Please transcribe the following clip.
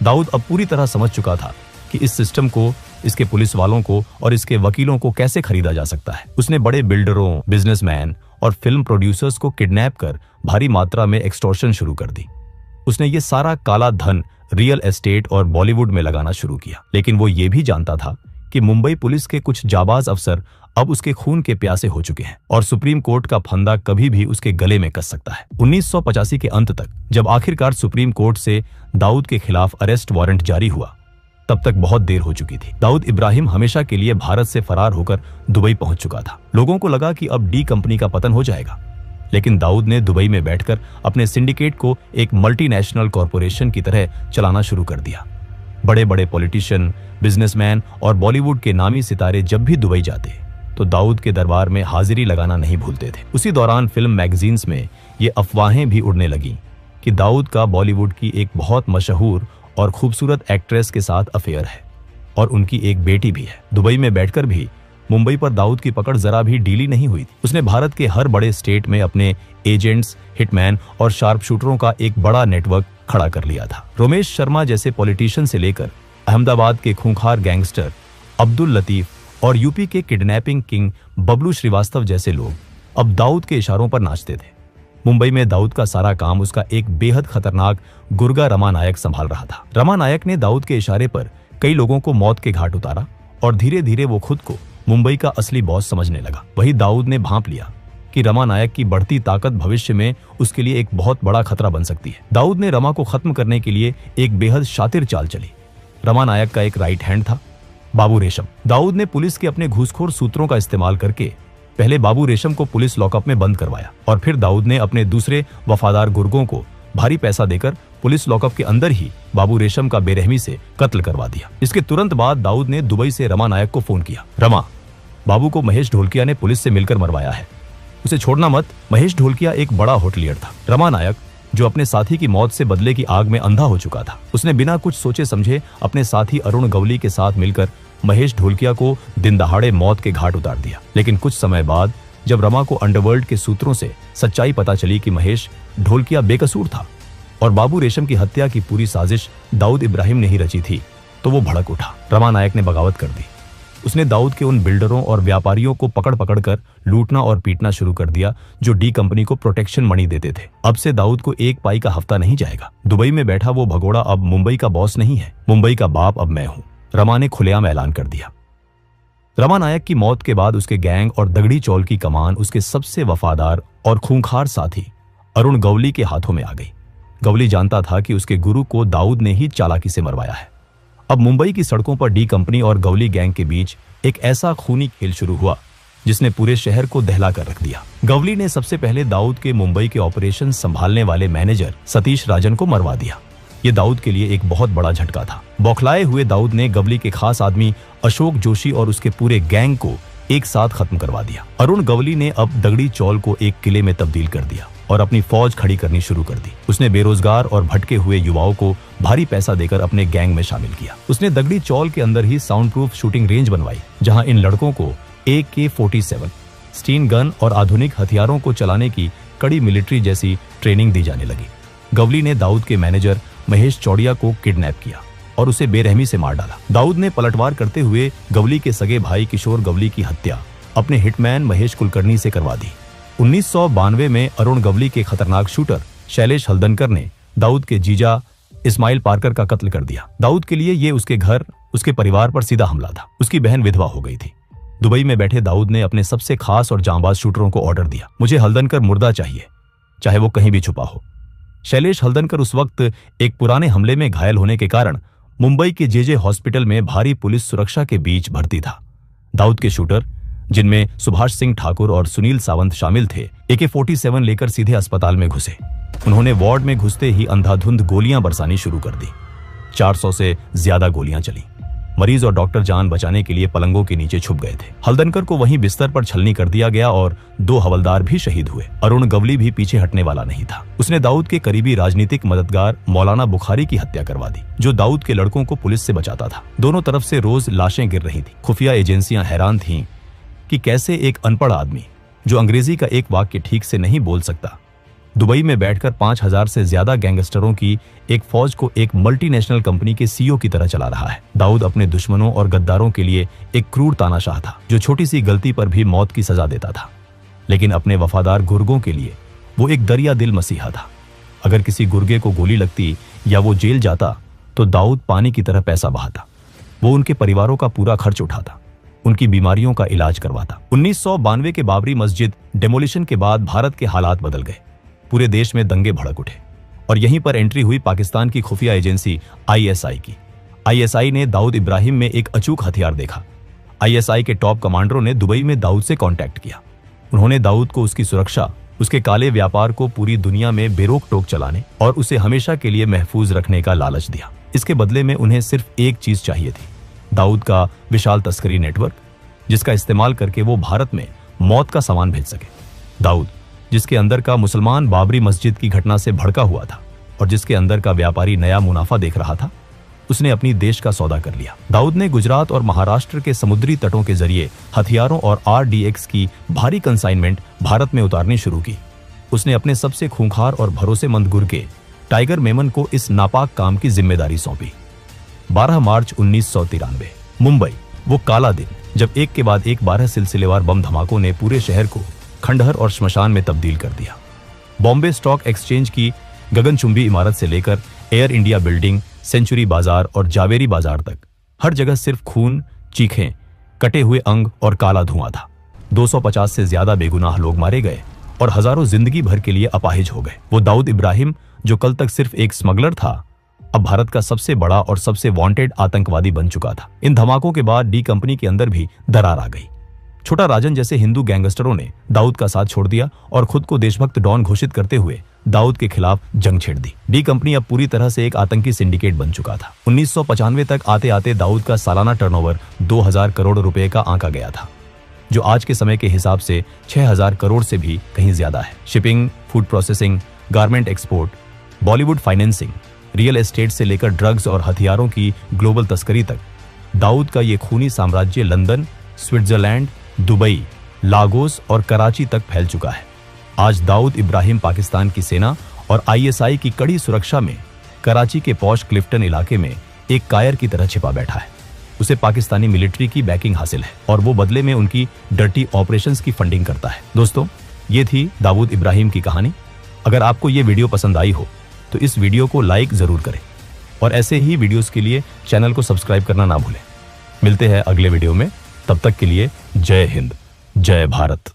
दाऊद अब पूरी तरह समझ चुका था कि इस सिस्टम को, इसके पुलिस वालों को और इसके वकीलों को कैसे खरीदा जा सकता है। उसने बड़े बिल्डरों, बिजनेसमैन और फिल्म प्रोड्यूसर्स को किडनैप कर भारी मात्रा में एक्सटॉर्शन शुरू कर दी। उसने ये सारा काला धन रियल एस्टेट और बॉलीवुड में लगाना शुरू किया। लेकिन वो ये भी जानता था कि मुंबई पुलिस के कुछ जाबाज अफसर अब उसके खून के प्यासे हो चुके हैं और सुप्रीम कोर्ट का फंदा कभी भी उसके गले में कस सकता है। 1985 के अंत तक जब आखिरकार सुप्रीम कोर्ट से दाऊद के खिलाफ अरेस्ट वारंट जारी हुआ, तब तक बहुत देर हो चुकी थी। दाऊद इब्राहिम हमेशा के लिए भारत से फरार होकर दुबई पहुंच चुका था। लोगों को लगा कि अब डी कंपनी का पतन हो जाएगा, लेकिन दाऊद ने दुबई में बैठकर अपने सिंडिकेट को एक मल्टीनेशनल कॉरपोरेशन की तरह चलाना शुरू कर दिया। बड़े बड़े पॉलिटिशियन, बिजनेसमैन और बॉलीवुड के नामी सितारे जब भी दुबई जाते तो दाऊद के दरबार में हाजिरी लगाना नहीं भूलते थे। उसी दौरान फिल्म मैगजीन्स में ये अफवाहें भी उड़ने लगीं कि दाऊद का बॉलीवुड की एक बहुत मशहूर और खूबसूरत एक्ट्रेस के साथ अफेयर है और उनकी एक बेटी भी है। दुबई में बैठकर भी मुंबई पर दाऊद की पकड़ जरा भी ढीली नहीं हुई थी। उसने भारत के हर बड़े स्टेट में अपने एजेंट्स, हिटमैन और शार्प शूटरों का एक बड़ा नेटवर्क खड़ा कर लिया था। रोमेश शर्मा जैसे पॉलिटिशियन से लेकर अहमदाबाद के खूंखार गैंगस्टर अब्दुल लतीफ और यूपी के किडनैपिंग किंग बबलू श्रीवास्तव जैसे लोग अब दाऊद के इशारों पर नाचते थे। मुंबई में दाऊद का सारा काम उसका एक बेहद खतरनाक गुर्गा रमा नायक संभाल रहा था। रमा नायक ने दाऊद के इशारे पर कई लोगों को मौत के घाट उतारा और धीरे धीरे वो खुद को मुंबई का असली बॉस समझने लगा। वही दाऊद ने भांप लिया कि रमा नायक की बढ़ती ताकत भविष्य में उसके लिए एक बहुत बड़ा खतरा बन सकती है। दाऊद ने रमा को खत्म करने के लिए एक बेहद शातिर चाल चली। रमा नायक का एक राइट हैंड था, बाबू रेशम। दाऊद ने पुलिस के अपने घूसखोर सूत्रों का इस्तेमाल करके पहले बाबू रेशम को पुलिस लॉकअप में बंद करवाया और फिर दाऊद ने अपने दूसरे वफादार गुर्गों को भारी पैसा देकर पुलिस लॉकअप के अंदर ही बाबू रेशम का बेरहमी से कत्ल करवा दिया। इसके तुरंत बाद दाऊद ने दुबई से रमा नायक को फोन किया। रमा, बाबू को महेश ढोलकिया ने पुलिस से मिलकर मरवाया है, उसे छोड़ना मत। महेश ढोलकिया एक बड़ा होटलियर था। रमा नायक, जो अपने साथी की मौत से बदले की आग में अंधा हो चुका था, उसने बिना कुछ सोचे समझे अपने साथी अरुण गवली के साथ मिलकर महेश ढोलकिया को दिन दहाड़े मौत के घाट उतार दिया। लेकिन कुछ समय बाद जब रमा को अंडरवर्ल्ड के सूत्रों से सच्चाई पता चली कि महेश ढोलकिया बेकसूर था और बाबू रेशम की हत्या की पूरी साजिश दाऊद इब्राहिम ने ही रची थी, तो वो भड़क उठा। रमा नायक ने बगावत कर दी। उसने दाऊद के उन बिल्डरों और व्यापारियों को पकड़ पकड़ कर लूटना और पीटना शुरू कर दिया जो डी कंपनी को प्रोटेक्शन मनी देते थे। अब से दाऊद को एक पाई का हफ्ता नहीं जाएगा। दुबई में बैठा वो भगोड़ा अब मुंबई का बॉस नहीं है, मुंबई का बाप अब मैं हूं, रमा ने खुलेआम ऐलान कर दिया। रमा नायक की मौत के बाद उसके गैंग और दगड़ी चौल की कमान उसके सबसे वफादार और खूंखार साथी अरुण गवली के हाथों में आ गई। गवली जानता था कि उसके गुरु को दाऊद ने ही चालाकी से मरवाया है। अब मुंबई की सड़कों पर डी कंपनी और गवली गैंग के बीच एक ऐसा खूनी खेल शुरू हुआ जिसने पूरे शहर को दहला कर रख दिया। गवली ने सबसे पहले दाऊद के मुंबई के ऑपरेशन संभालने वाले मैनेजर सतीश राजन को मरवा दिया। ये दाऊद के लिए एक बहुत बड़ा झटका था। बौखलाए हुए दाऊद ने गवली के खास आदमी अशोक जोशी और उसके पूरे गैंग को एक साथ खत्म करवा दिया। अरुण गवली ने अब दगड़ी चौल को एक किले में तब्दील कर दिया और अपनी फौज खड़ी करनी शुरू कर दी। उसने बेरोजगार और भटके हुए युवाओं को भारी पैसा देकर अपने गैंग में शामिल किया। उसने दगड़ी चौल के अंदर ही साउंड प्रूफ शूटिंग रेंज बनवाई, जहां इन लड़कों को AK-47, स्टीन गन और आधुनिक हथियारों को चलाने की कड़ी मिलिट्री जैसी ट्रेनिंग दी जाने लगी। गवली ने दाऊद के मैनेजर महेश चौड़िया को किडनैप किया और उसे बेरहमी से मार डाला। दाऊद ने पलटवार करते हुए गवली के सगे भाई किशोर गवली की हत्या अपने हिटमैन महेश कुलकर्णी से करवा दी। 1992 में अरुण गवली के खतरनाक शूटर शैलेश हल्दनकर ने दाऊद के जीजा इस्माइल पार्कर का कत्ल कर दिया। दाऊद के लिए ये उसके घर, उसके परिवार पर सीधा हमला था। उसकी बहन विधवा हो गई थी। दुबई में बैठे दाऊद ने अपने सबसे खास और जांबाज शूटरों को ऑर्डर दिया, मुझे हल्दनकर मुर्दा चाहिए, चाहे वो कहीं भी छुपा हो। शैलेश हल्दनकर उस वक्त एक पुराने हमले में घायल होने के कारण मुंबई के JJ हॉस्पिटल में भारी पुलिस सुरक्षा के बीच भर्ती था। दाऊद के शूटर, जिनमें सुभाष सिंह ठाकुर और सुनील सावंत शामिल थे, AK-47 लेकर सीधे अस्पताल में घुसे। उन्होंने वार्ड में घुसते ही अंधाधुंध गोलियां बरसानी शुरू कर दी। 400 से ज्यादा गोलियां चली। मरीज और डॉक्टर जान बचाने के लिए पलंगों के नीचे छुप गए थे। हल्दनकर को वहीं बिस्तर पर छलनी कर दिया गया और 2 हवलदार भी शहीद हुए। अरुण गवली भी पीछे हटने वाला नहीं था। उसने दाऊद के करीबी राजनीतिक मददगार मौलाना बुखारी की हत्या करवा दी, जो दाऊद के लड़कों को पुलिस से बचाता था। दोनों तरफ से रोज लाशें गिर रही थी। खुफिया एजेंसियां हैरान थीं कि कैसे एक अनपढ़ आदमी जो अंग्रेजी का एक वाक्य ठीक से नहीं बोल सकता, दुबई में बैठकर 5000 से ज्यादा गैंगस्टरों की एक फौज को एक मल्टीनेशनल कंपनी के सीईओ की तरह चला रहा है। दाऊद अपने दुश्मनों और गद्दारों के लिए एक क्रूर तानाशाह था, जो छोटी सी गलती पर भी मौत की सजा देता था। लेकिन अपने वफादार गुर्गों के लिए वो एक दरिया दिल मसीहा था। अगर किसी गुर्गे को गोली लगती या वो जेल जाता तो दाऊद पानी की तरह पैसा बहाता। वो उनके परिवारों का पूरा खर्च उठाता, उनकी बीमारियों का इलाज करवाता। 1992 के बाबरी मस्जिद डेमोलिशन के बाद भारत के हालात बदल गए। पूरे देश में दंगे भड़क उठे और यहीं पर एंट्री हुई पाकिस्तान की खुफिया एजेंसी आईएसआई की। आईएसआई ने दाऊद इब्राहिम में एक अचूक हथियार देखा। आईएसआई के टॉप कमांडरों ने दुबई में दाऊद से कांटेक्ट किया। उन्होंने दाऊद को उसकी सुरक्षा, उसके काले व्यापार को पूरी दुनिया में बेरोक टोक चलाने और उसे हमेशा के लिए महफूज रखने का लालच दिया। इसके बदले में उन्हें सिर्फ एक चीज चाहिए थी, दाऊद का विशाल तस्करी नेटवर्क, जिसका इस्तेमाल करके वो भारत में मौत का सामान भेज सके। दाऊद, जिसके अंदर का मुसलमान बाबरी मस्जिद की घटना से भड़का हुआ था और जिसके अंदर का व्यापारी नया मुनाफा देख रहा था, उसने अपनी देश का सौदा कर लिया। दाऊद ने गुजरात और महाराष्ट्र के समुद्री तटों के जरिए हथियारों और RDX की भारी कंसाइनमेंट भारत में उतारनी शुरू की। उसने अपने सबसे खूंखार और भरोसेमंद गुर्गे टाइगर मेमन को इस नापाक काम की जिम्मेदारी सौंपी। 12 मार्च 1993, मुंबई, वो काला दिन जब एक के बाद एक 12 सिलसिलेवार बम धमाकों ने पूरे शहर को खंडहर और श्मशान में तब्दील कर दिया। बॉम्बे स्टॉक एक्सचेंज की गगनचुंबी इमारत से लेकर एयर इंडिया बिल्डिंग, सेंचुरी बाजार और जावेरी बाजार तक हर जगह सिर्फ खून, चीखें, कटे हुए अंग और काला धुआं था। 250 से ज्यादा बेगुनाह लोग मारे गए और हजारों जिंदगी भर के लिए अपाहिज हो गए। वो दाऊद इब्राहिम, जो कल तक सिर्फ एक स्मगलर था, अब भारत का सबसे बड़ा और सबसे वांटेड आतंकवादी बन चुका था। इन धमाकों के बाद डी कंपनी के अंदर भी दरार आ गई। छोटा राजन जैसे हिंदू गैंगस्टरों ने दाऊद का साथ छोड़ दिया और खुद को देशभक्त डॉन घोषित करते हुए दाऊद के खिलाफ जंग छेड़ दी। डी कंपनी अब पूरी तरह से एक आतंकी सिंडिकेट बन चुका था। 1995 तक आते आते दाऊद का सालाना टर्नओवर 2000 करोड़ रुपए का आंका गया था, जो आज के समय के हिसाब से 6000 करोड़ से भी कहीं ज्यादा है। Shipping, food processing, garment export, Bollywood financing, real estate से लेकर ड्रग्स और हथियारों की ग्लोबल तस्करी तक दाऊद का ये खूनी साम्राज्य लंदन, स्विट्जरलैंड, दुबई, लागोस और कराची तक फैल चुका है। आज दाऊद इब्राहिम पाकिस्तान की सेना और आईएसआई की कड़ी सुरक्षा में कराची के पॉश क्लिफ्टन इलाके में एक कायर की तरह छिपा बैठा है। उसे पाकिस्तानी मिलिट्री की बैकिंग हासिल है और वो बदले में उनकी डर्टी ऑपरेशंस की फंडिंग करता है। दोस्तों, ये थी दाऊद इब्राहिम की कहानी। अगर आपको ये वीडियो पसंद आई हो तो इस वीडियो को लाइक जरूर करें और ऐसे ही वीडियोस के लिए चैनल को सब्सक्राइब करना ना भूलें। मिलते हैं अगले वीडियो में, तब तक के लिए जय हिंद, जय भारत।